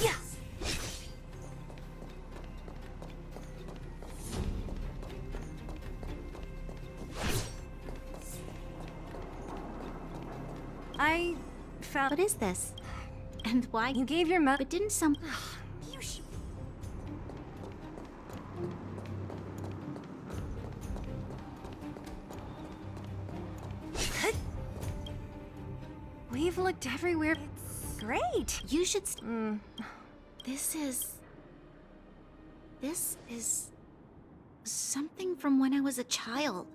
Yes. I found. What is this? And why? You gave your mother. But didn't some... You sh. We've looked everywhere. It's great. You should... This is... something from when I was a child.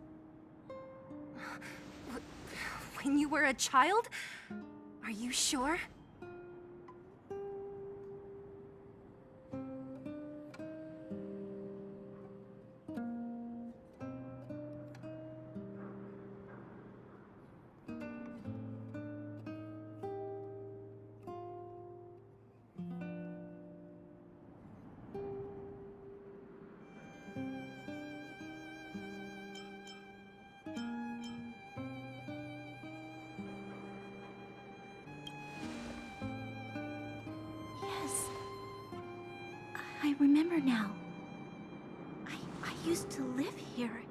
When you were a child? Are you sure? Yes. I remember now. I used to live here.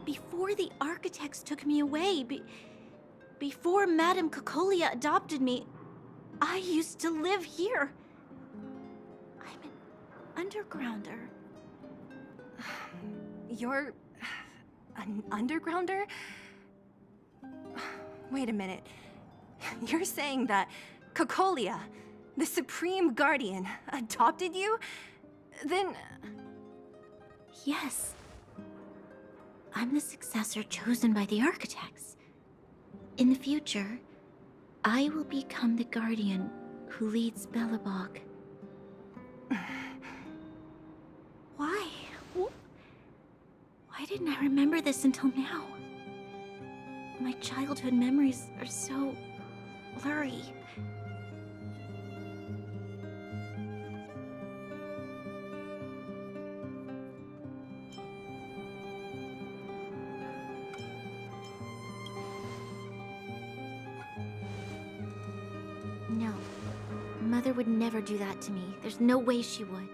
Before the architects took me away, before Madame Cocolia adopted me, I used to live here. I'm an undergrounder. You're an undergrounder? Wait a minute. You're saying that Cocolia, the Supreme Guardian, adopted you? Then... Yes. I'm the successor chosen by the architects. In the future, I will become the guardian who leads Belobog. Why? Why didn't I remember this until now? My childhood memories are so blurry. No. Mother would never do that to me. There's no way she would.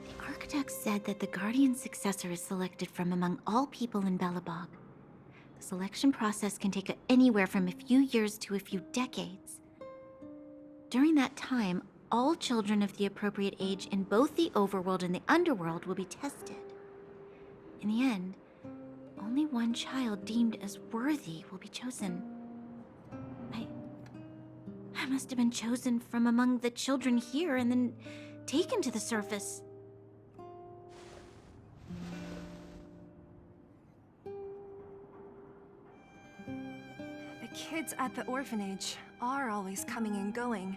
The architect said that the guardian successor is selected from among all people in Belobog. The selection process can take anywhere from a few years to a few decades. During that time, all children of the appropriate age in both the overworld and the underworld will be tested. In the end, only one child deemed as worthy will be chosen. I must have been chosen from among the children here and then taken to the surface. The kids at the orphanage are always coming and going.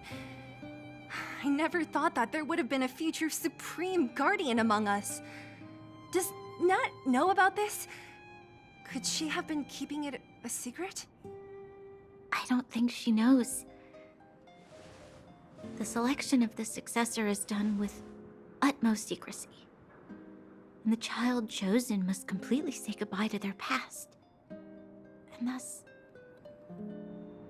I never thought that there would have been a future Supreme Guardian among us. Does Nat know about this? Could she have been keeping it a secret? I don't think she knows. The selection of the successor is done with utmost secrecy. And the child chosen must completely say goodbye to their past. And thus,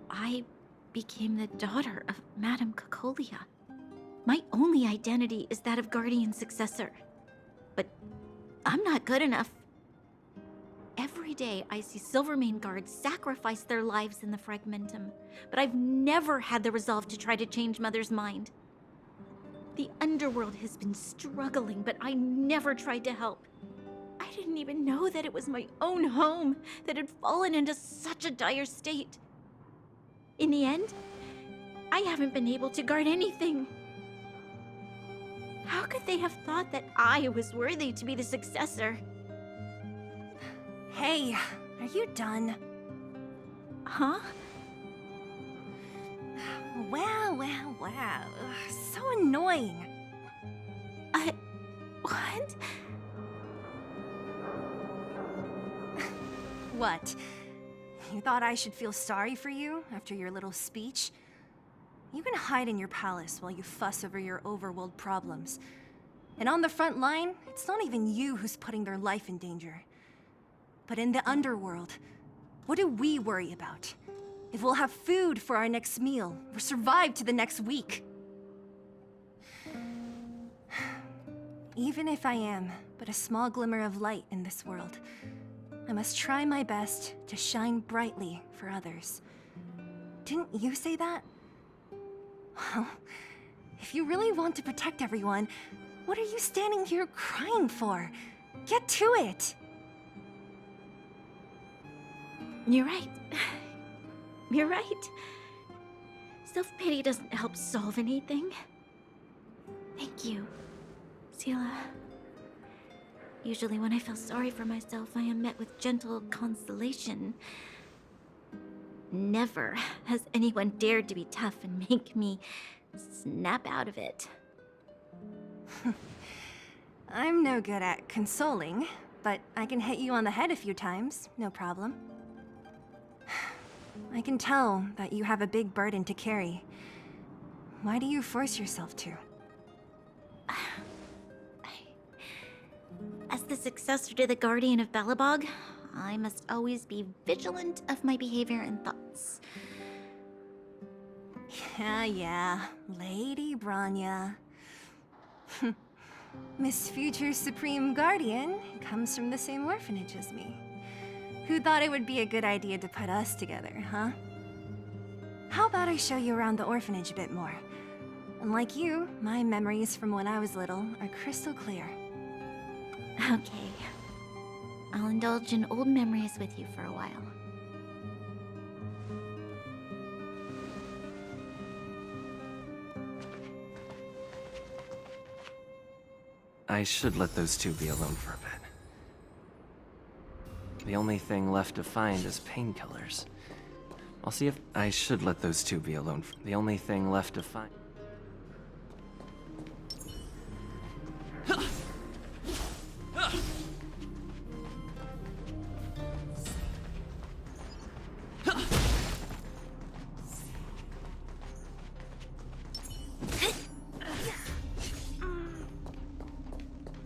I became the daughter of Madame Cocolia. My only identity is that of guardian successor. But I'm not good enough. Every day I see Silvermane guards sacrifice their lives in the Fragmentum, but I've never had the resolve to try to change Mother's mind. The underworld has been struggling, but I never tried to help. I didn't even know that it was my own home that had fallen into such a dire state. In the end, I haven't been able to guard anything. How could they have thought that I was worthy to be the successor? Hey, are you done? Huh? Wow. So annoying. What? What? You thought I should feel sorry for you after your little speech? You can hide in your palace while you fuss over your overworld problems. And on the front line, it's not even you who's putting their life in danger. But in the underworld, what do we worry about? if we'll have food for our next meal, or survive to the next week. Even if I am but a small glimmer of light in this world, I must try my best to shine brightly for others. Didn't you say that? Well, if you really want to protect everyone, what are you standing here crying for? Get to it! You're right. You're right. Self-pity doesn't help solve anything. Thank you, Sela. Usually when I feel sorry for myself, I am met with gentle consolation. Never has anyone dared to be tough and make me snap out of it. I'm no good at consoling, but I can hit you on the head a few times, no problem. I can tell that you have a big burden to carry. Why do you force yourself to? As the successor to the Guardian of Belobog, I must always be vigilant of my behavior and thoughts. Yeah, Lady Branya. Miss Future Supreme Guardian comes from the same orphanage as me. Who thought it would be a good idea to put us together, huh? How about I show you around the orphanage a bit more? Unlike you, my memories from when I was little are crystal clear. Okay. I'll indulge in old memories with you for a while. I should let those two be alone for a bit. The only thing left to find is painkillers. I'll see if I should let those two be alone. The only thing left to find.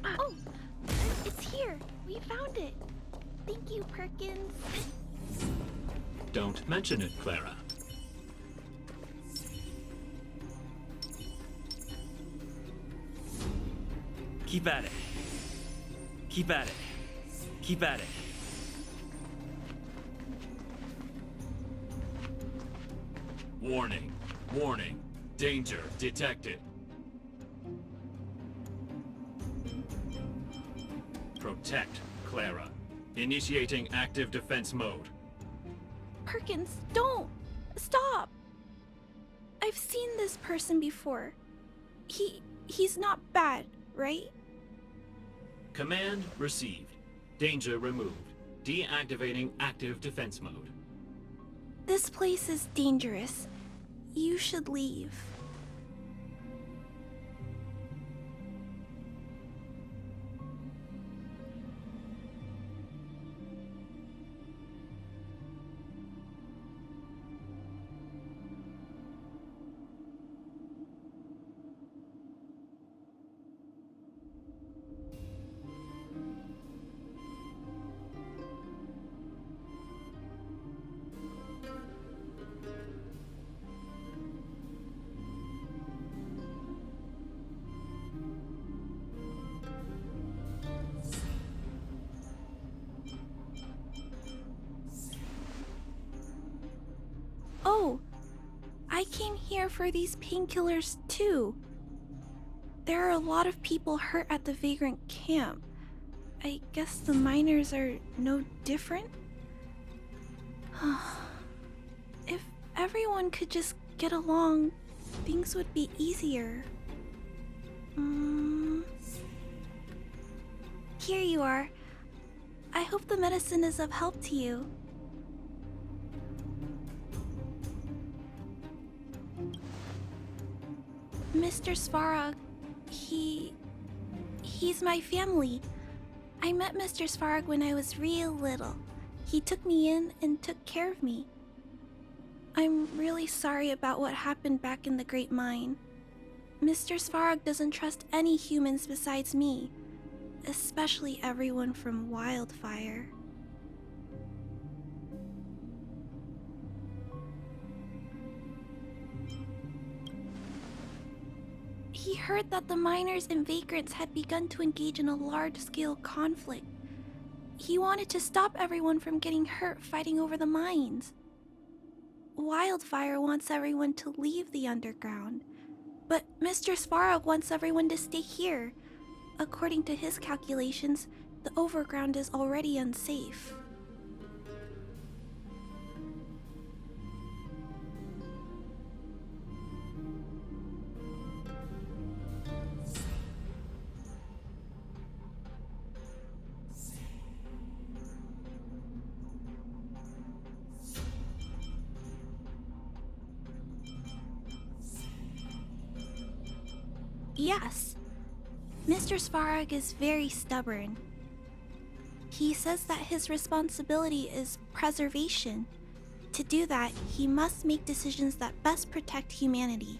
Oh, it's here. We found it. Thank you, Perkins. Don't mention it, Clara. Keep at it. Keep at it. Keep at it. Warning. Warning. Danger detected. Protect, Clara. Initiating active defense mode. Perkins, don't! Stop! I've seen this person before. He's not bad, right? Command received. Danger removed. Deactivating active defense mode. This place is dangerous. You should leave. Oh, I came here for these painkillers too. There are a lot of people hurt at the Vagrant camp. I guess the miners are no different? If everyone could just get along, things would be easier. Here you are. I hope the medicine is of help to you. Mr. Svarog, he's my family. I met Mr. Svarog when I was real little. He took me in and took care of me. I'm really sorry about what happened back in the Great Mine. Mr. Svarog doesn't trust any humans besides me, especially everyone from Wildfire. He heard that the miners and vagrants had begun to engage in a large-scale conflict. He wanted to stop everyone from getting hurt fighting over the mines. Wildfire wants everyone to leave the underground, but Mr. Svarog wants everyone to stay here. According to his calculations, the overground is already unsafe. Yes, Mr. Svarog is very stubborn. He says that his responsibility is preservation. To do that, he must make decisions that best protect humanity.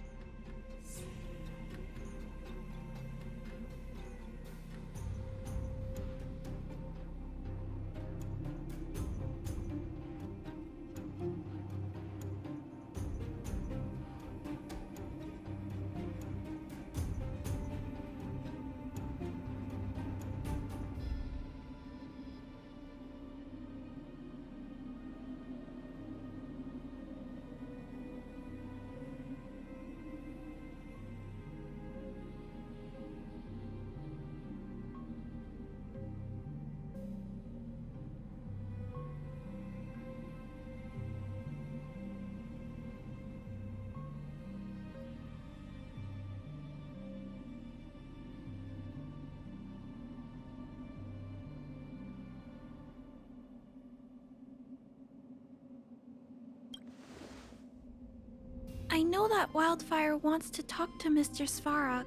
I know that Wildfire wants to talk to Mr. Svarog,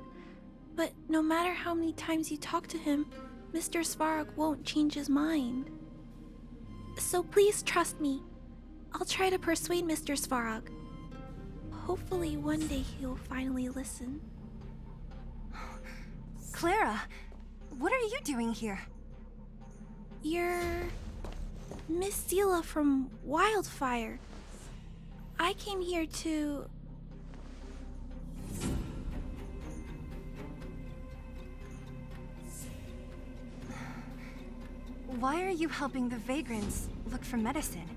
but no matter how many times you talk to him, Mr. Svarog won't change his mind. So please trust me. I'll try to persuade Mr. Svarog. Hopefully one day he'll finally listen. Clara, what are you doing here? You're Miss Sela from Wildfire. I came here to... Why are you helping the vagrants look for medicine?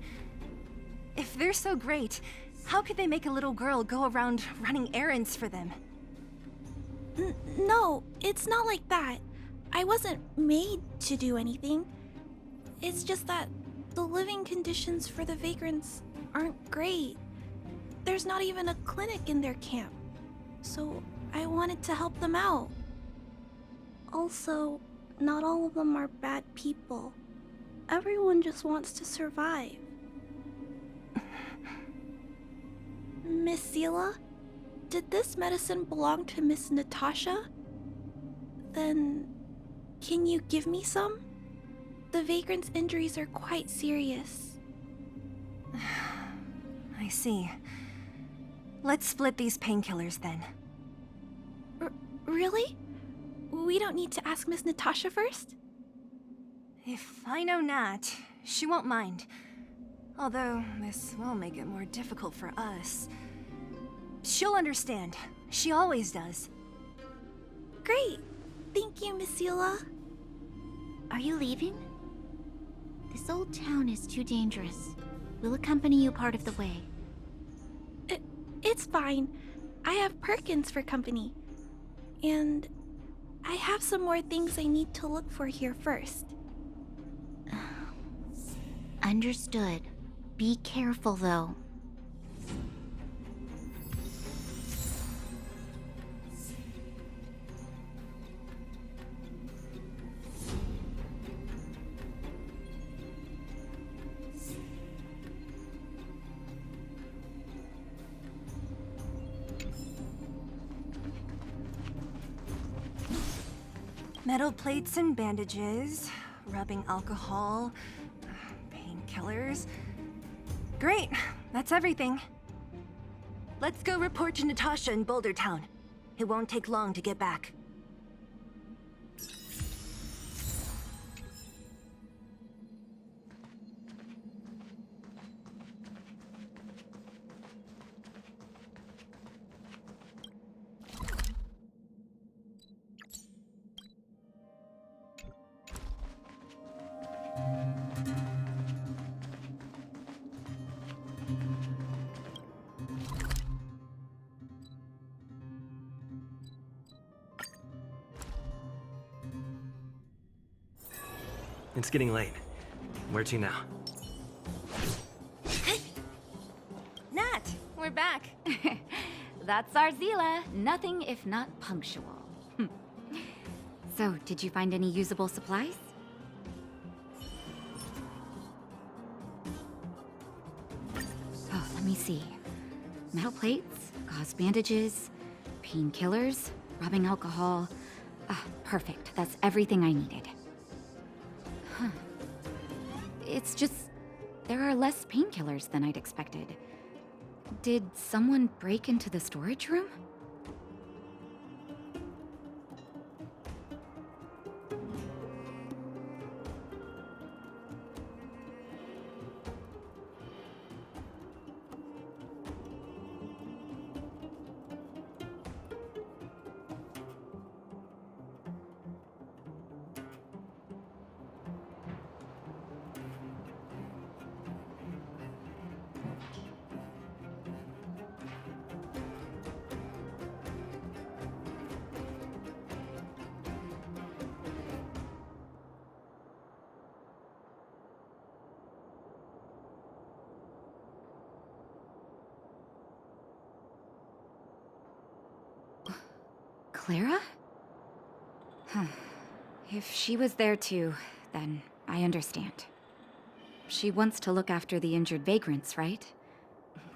If they're so great, how could they make a little girl go around running errands for them? No, it's not like that. I wasn't made to do anything. It's just that the living conditions for the vagrants aren't great. There's not even a clinic in their camp, so I wanted to help them out. Also, not all of them are bad people. Everyone just wants to survive. Miss Sela, did this medicine belong to Miss Natasha? Then, can you give me some? The vagrant's injuries are quite serious. I see. Let's split these painkillers then. Really? We don't need to ask Miss Natasha first? If I know Nat, she won't mind. Although, this will make it more difficult for us. She'll understand. She always does. Great! Thank you, Miss Sela. Are you leaving? This old town is too dangerous. We'll accompany you part of the way. It's fine. I have Perkins for company. And I have some more things I need to look for here first. Understood. Be careful, though. Metal plates and bandages, rubbing alcohol, painkillers. Great, that's everything. Let's go report to Natasha in Boulder Town. It won't take long to get back. It's getting late. Where to now? Nat, we're back. That's our Zila. Nothing if not punctual. So, did you find any usable supplies? Oh, let me see. Metal plates, gauze bandages, painkillers, rubbing alcohol. Ah, perfect. That's everything I needed. Huh. It's just, there are less painkillers than I'd expected. Did someone break into the storage room? Clara? Huh. If she was there too, then I understand. She wants to look after the injured vagrants, right?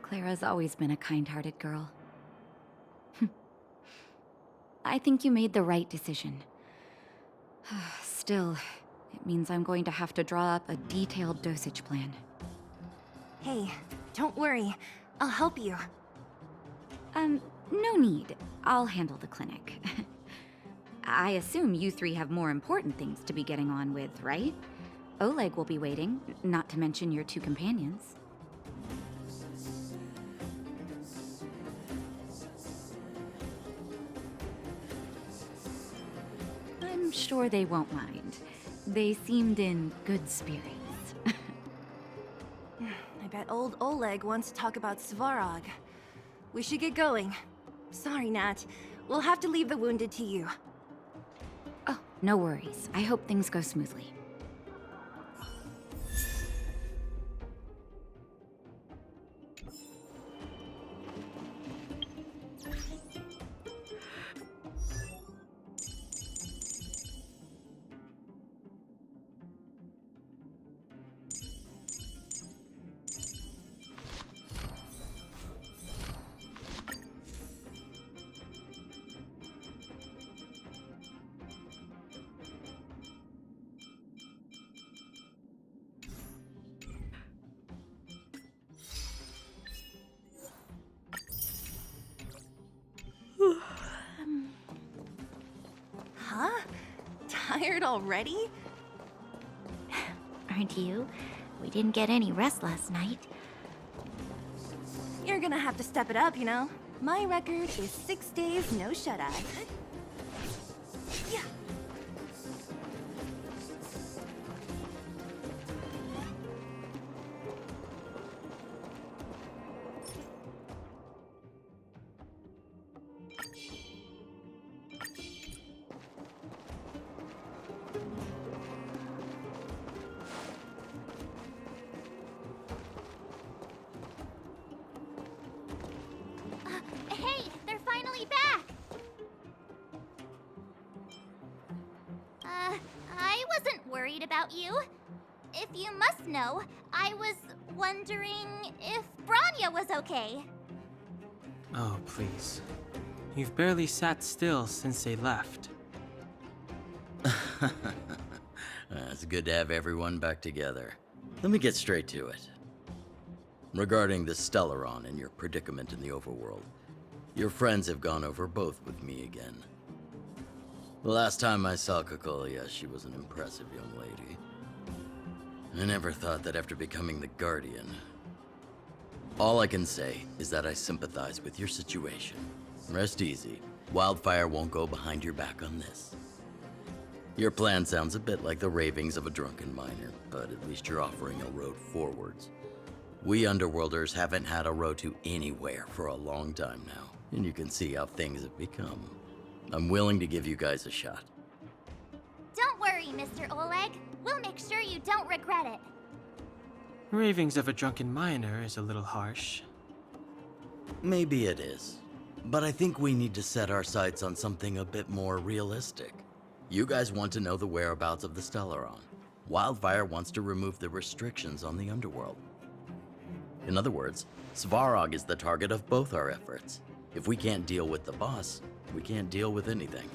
Clara's always been a kind-hearted girl. I think you made the right decision. Still, it means I'm going to have to draw up a detailed dosage plan. Hey, don't worry. I'll help you. No need. I'll handle the clinic. I assume you three have more important things to be getting on with, right? Oleg will be waiting, not to mention your two companions. I'm sure they won't mind. They seemed in good spirits. I bet old Oleg wants to talk about Svarog. We should get going. Sorry, Nat. We'll have to leave the wounded to you. Oh, no worries. I hope things go smoothly. Huh? Tired already? Aren't you? We didn't get any rest last night. You're gonna have to step it up, you know? My record is 6 days, no shut-eye. Yeah. Hey, they're finally back! I wasn't worried about you. If you must know, I was wondering if Branya was okay. Oh, please. You've barely sat still since they left. It's good to have everyone back together. Let me get straight to it. Regarding the Stellaron and your predicament in the overworld, your friends have gone over both with me again. The last time I saw Cocolia, she was an impressive young lady. I never thought that after becoming the Guardian. All I can say is that I sympathize with your situation. Rest easy. Wildfire won't go behind your back on this. Your plan sounds a bit like the ravings of a drunken miner, but at least you're offering a road forwards. We Underworlders haven't had a road to anywhere for a long time now, and you can see how things have become. I'm willing to give you guys a shot. Don't worry, Mr. Oleg. We'll make sure you don't regret it. Ravings of a drunken miner is a little harsh. Maybe it is. But I think we need to set our sights on something a bit more realistic. You guys want to know the whereabouts of the Stellaron. Wildfire wants to remove the restrictions on the underworld. In other words, Svarog is the target of both our efforts. If we can't deal with the boss, we can't deal with anything.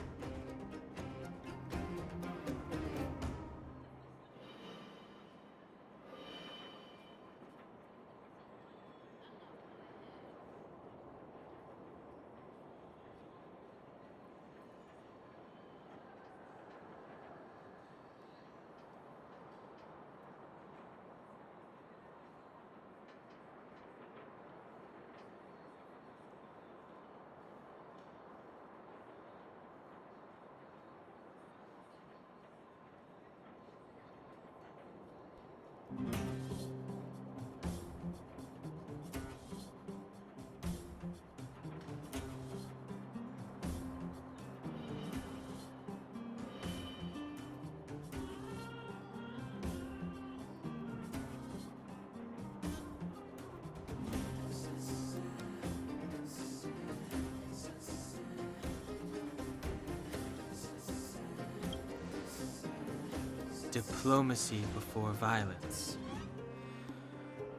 Diplomacy before violence.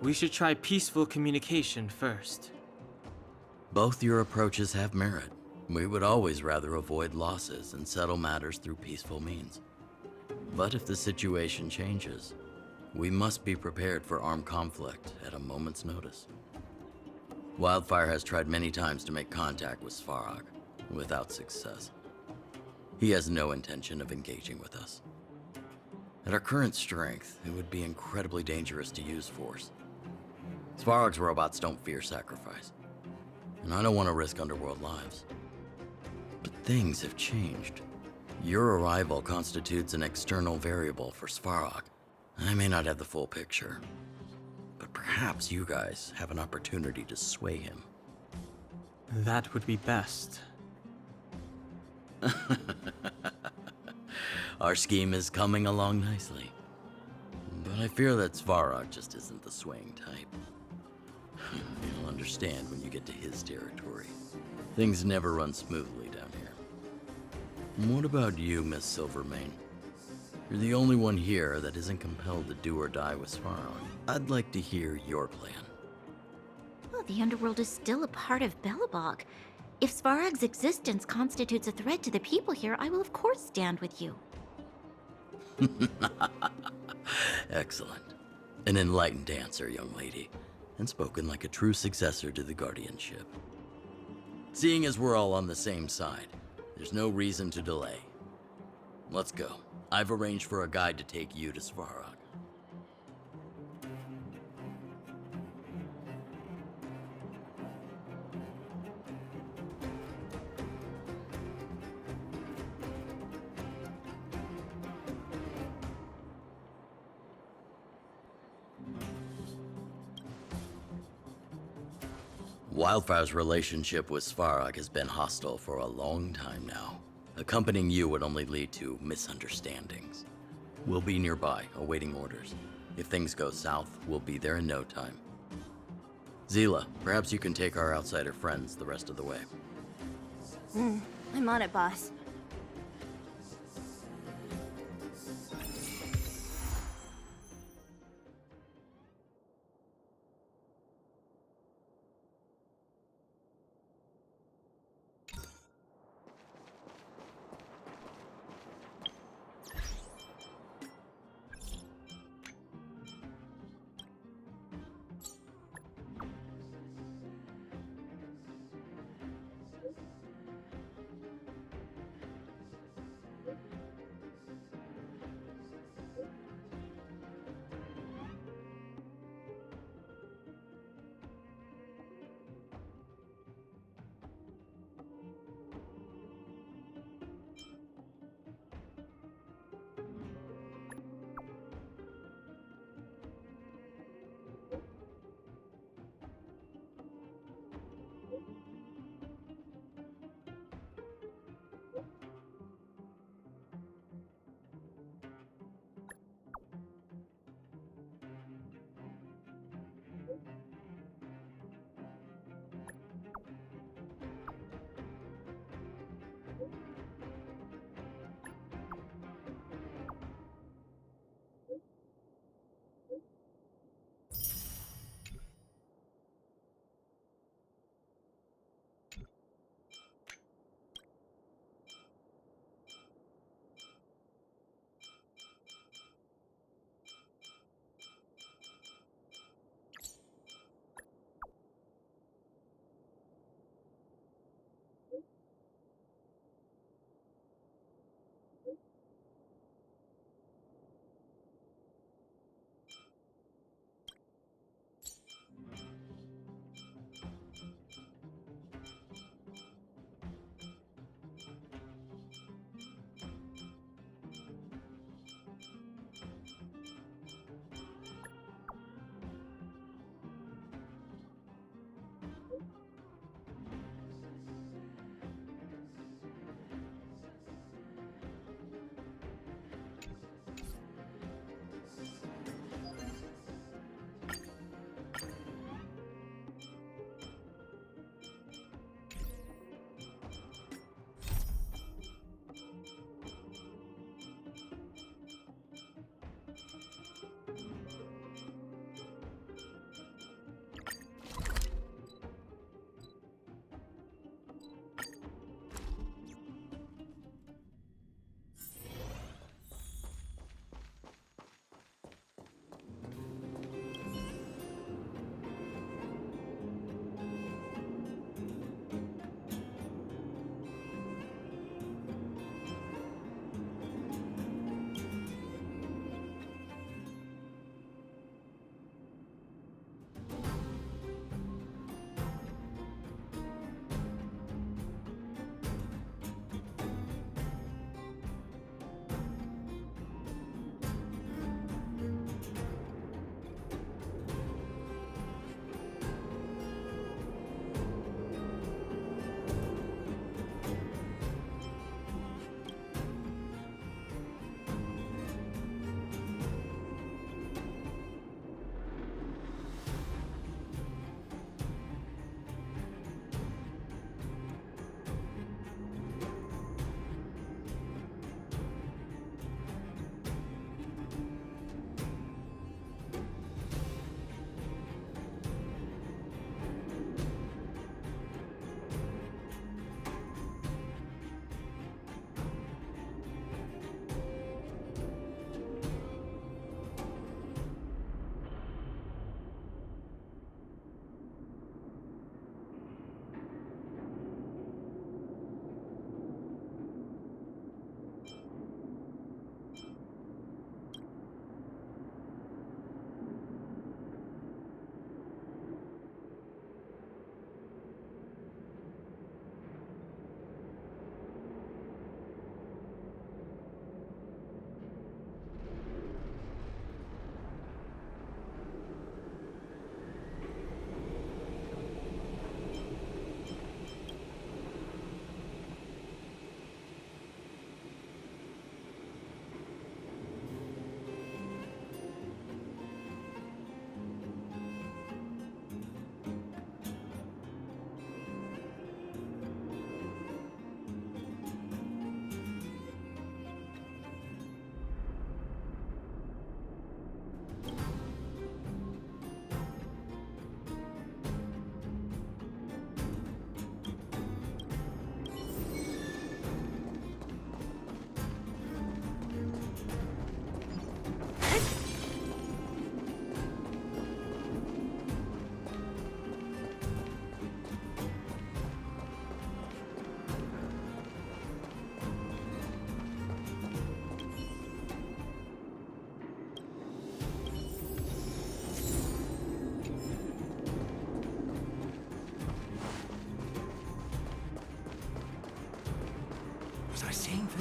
We should try peaceful communication first. Both your approaches have merit. We would always rather avoid losses and settle matters through peaceful means. But if the situation changes, we must be prepared for armed conflict at a moment's notice. Wildfire has tried many times to make contact with Svarog, without success. He has no intention of engaging with us. At our current strength, it would be incredibly dangerous to use force. Svarog's robots don't fear sacrifice, and I don't want to risk underworld lives. But things have changed. Your arrival constitutes an external variable for Svarog. I may not have the full picture, but perhaps you guys have an opportunity to sway him. That would be best. Our scheme is coming along nicely. But I fear that Svarog just isn't the swaying type. You'll understand when you get to his territory. Things never run smoothly down here. And what about you, Miss Silvermane? You're the only one here that isn't compelled to do or die with Svarog. I'd like to hear your plan. Well, the underworld is still a part of Belobog. If Svarog's existence constitutes a threat to the people here, I will of course stand with you. Excellent. An enlightened answer, young lady, and spoken like a true successor to the guardianship. Seeing as we're all on the same side, there's no reason to delay. Let's go. I've arranged for a guide to take you to Svarog. Wildfire's relationship with Svarog has been hostile for a long time now. Accompanying you would only lead to misunderstandings. We'll be nearby, awaiting orders. If things go south, we'll be there in no time. Zila, perhaps you can take our outsider friends the rest of the way. I'm on it, boss.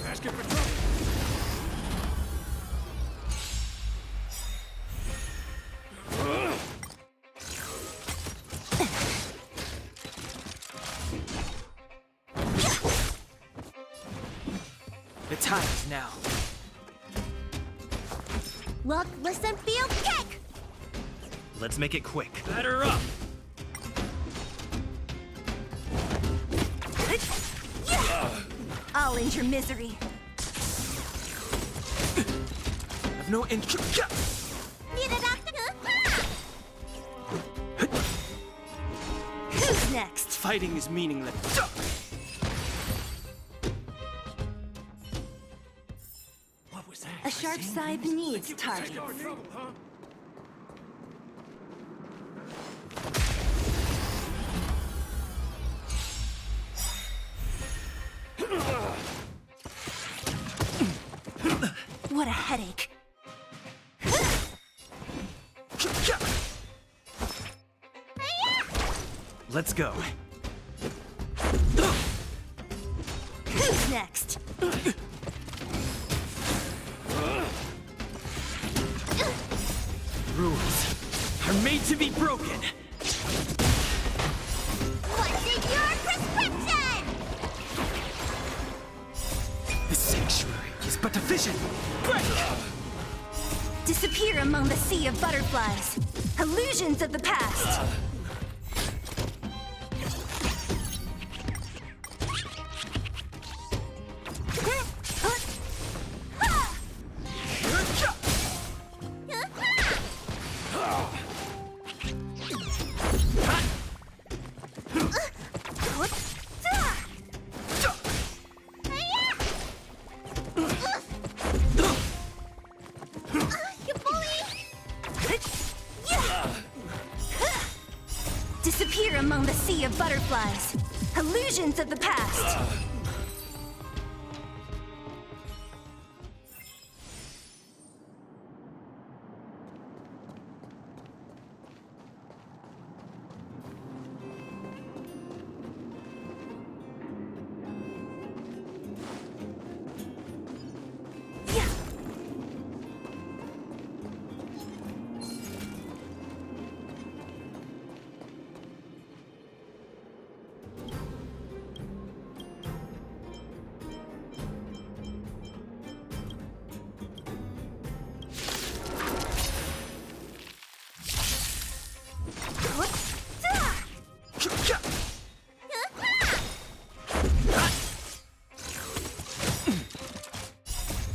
Asking for trouble. The time is now. Look, listen, feel, kick! Let's make it quick. Batter up! I'll end your misery. I've no interest. Need a doctor? Who's next? Fighting is meaningless. What was that? A sharp scythe needs targets. For trouble, huh? What a headache. Let's go. Who's next? Rules are made to be broken. What's in your prescription? The sanctuary is but a vision. Break! Disappear among the sea of butterflies. Illusions of the past. You bully! Disappear among the sea of butterflies. Illusions of the past.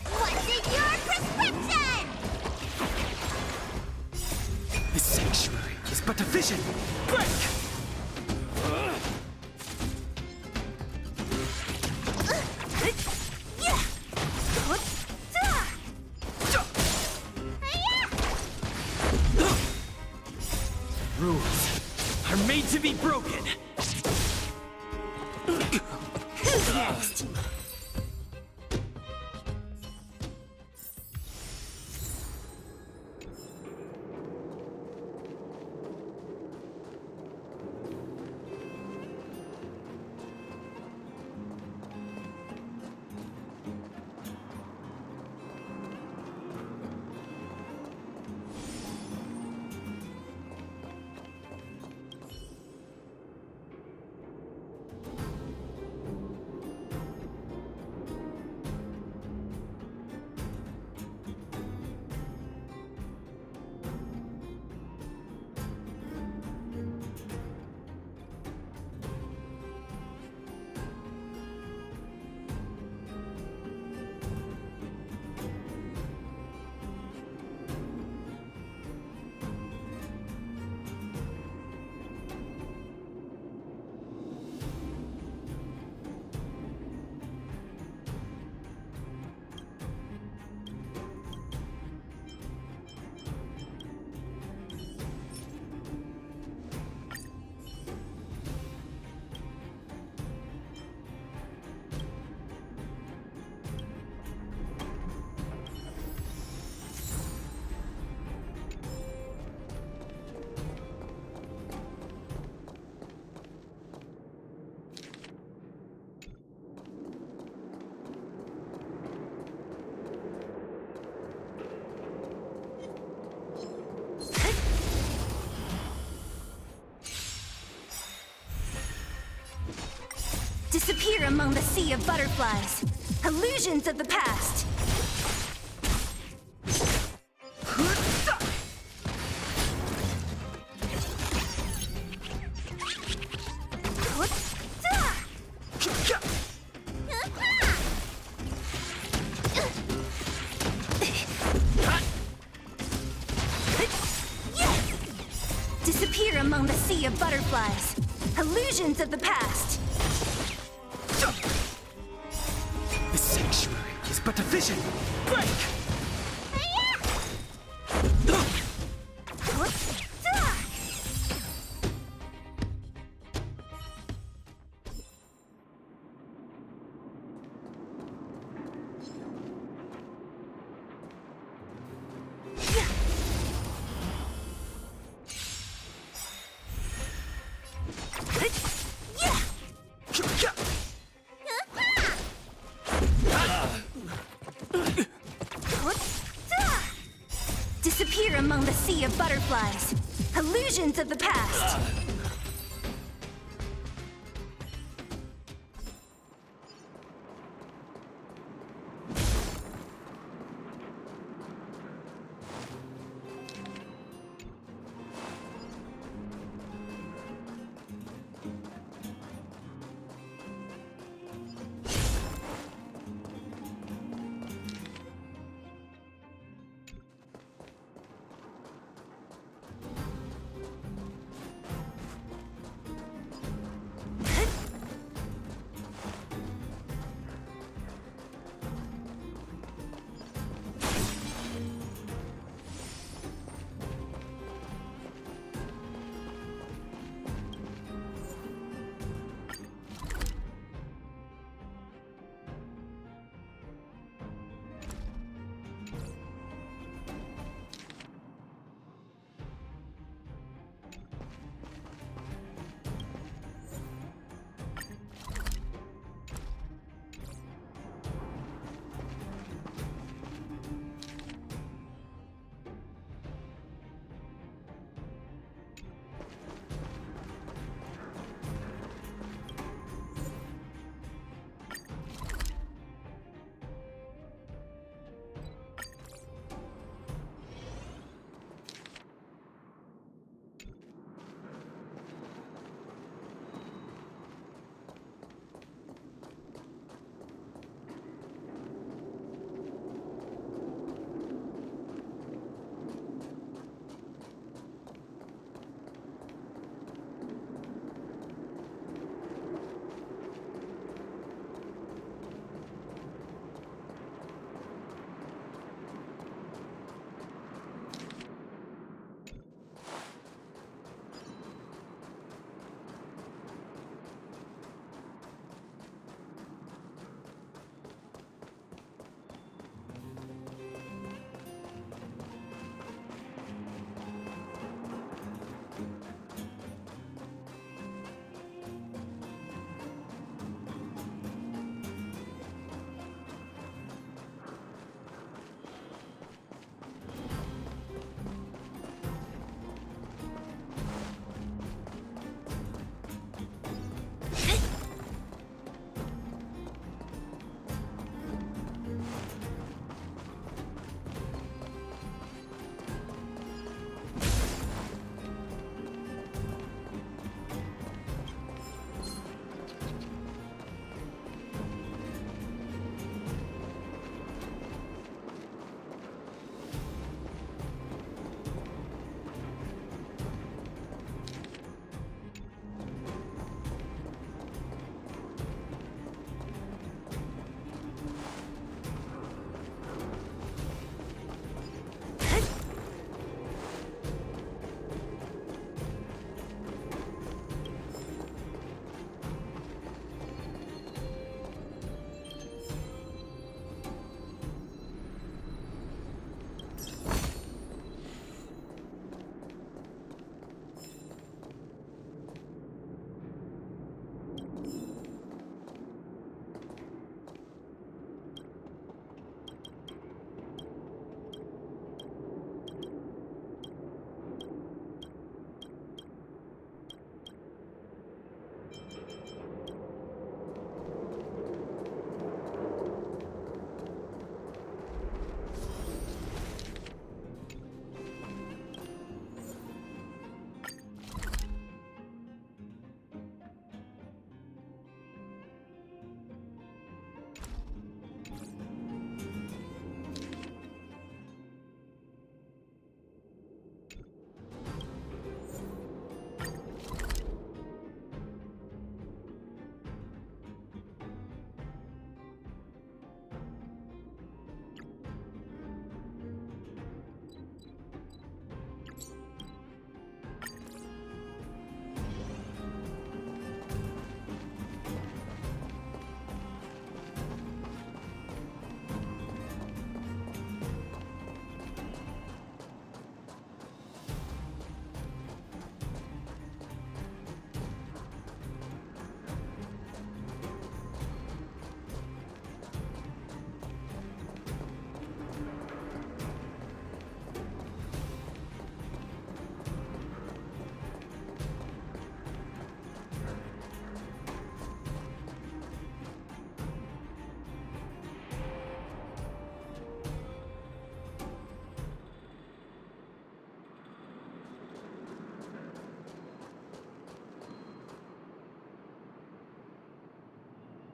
What's in your prescription? The sanctuary is but a vision. Break! Rules are made to be broken. Who's next? Disappear among the sea of butterflies. Illusions of the past. Disappear among the sea of butterflies. Illusions of the past. The sanctuary is but a vision. Break! Disappear among the sea of butterflies. Illusions of the past.